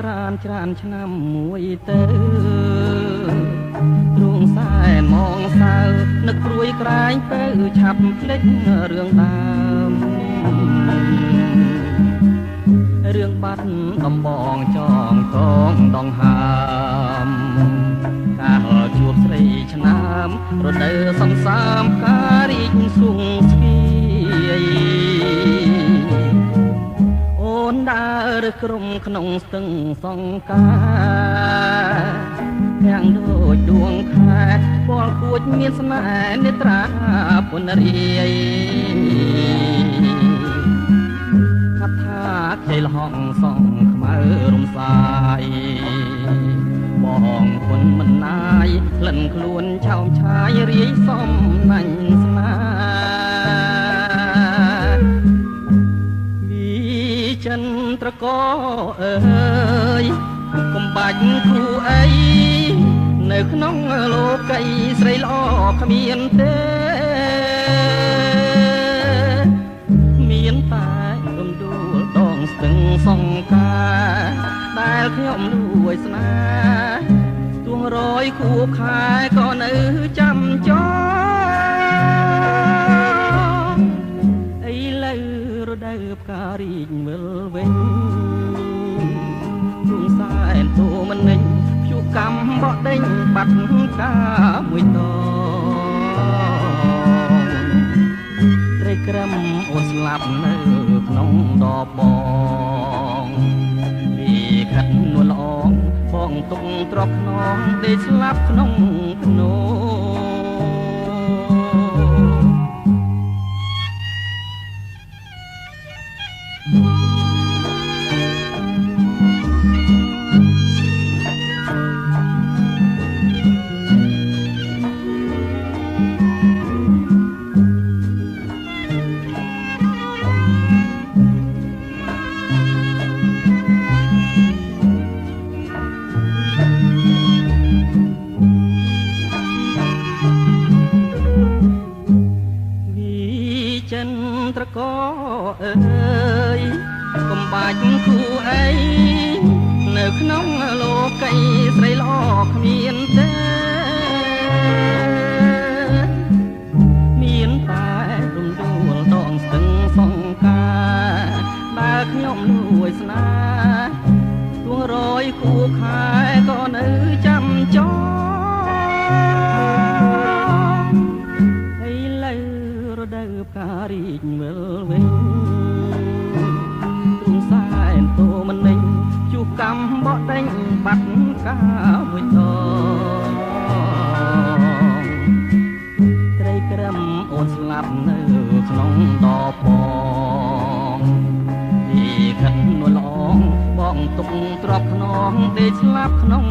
រានច្រើនឆ្នាំមួយទៅទ្រង់សែនមងសៅនឹកព្រួយក្រែងទៅឆាប់ភ្លេចរឿងដើមរឿងបាត់ដំបងចងតងដងហើមកាលជួបស្រីឆ្នើមរដូវសំសាមការរីកសួងស្គីអូនដើររើសក្រុមក្នុងស្ទឹងសង្ការទាំងដូចដួងខែពលគួចមានស្នេហ៍នេត្រាពុនរាយថាខ្ចីលហងសងខ្មៅរំសាយបងពុនមិនណាយក្លិនខ្លួនឆោមឆាយរាយសំណាញ់ស្នាវិចិនត្រកអើយកុំបាច់គូអីនៅក្នុងលោកីស្រីល្អគ្មានទេមានតែរំដួលដងស្ទឹងសង្ការដែលខ្ញុំលួចស្នេហ៍ទួងរយខួបខែក៏នៅចាំចងឥឡូវរដូវផ្ការីកវិលវិញទួងសែនទូមិននិញភ្យុកម្មបដេញបាត់កាមួយតត្រីក្រឹមអូនស្លាប់នៅក្នុងដបបងពីខិតនួលអងបងទុកទ្រពខ្នងដេកស្លាប់ក្នុងភ្នោត្រកអើយកុំបាច់គូអីនៅក្នុងលោកីស្រីល្អគ្មានទេមានតែរំដួលដងស្ទឹងសង្ការដែលខ្ញុំលួចស្នេហ៍ទួងរយគូខែក៏នៅចាំចងរដូវផ្ការីកវិលវិញទ្រង់សែនតូមិននិញជួកម្មបដេញបាត់កាមួយតត្រីក្រឹមអូនស្លាប់នៅក្នុងដបបងពីខិតនួលអងបងទុកទ្រពខ្នងដេកស្លាប់ក្នុង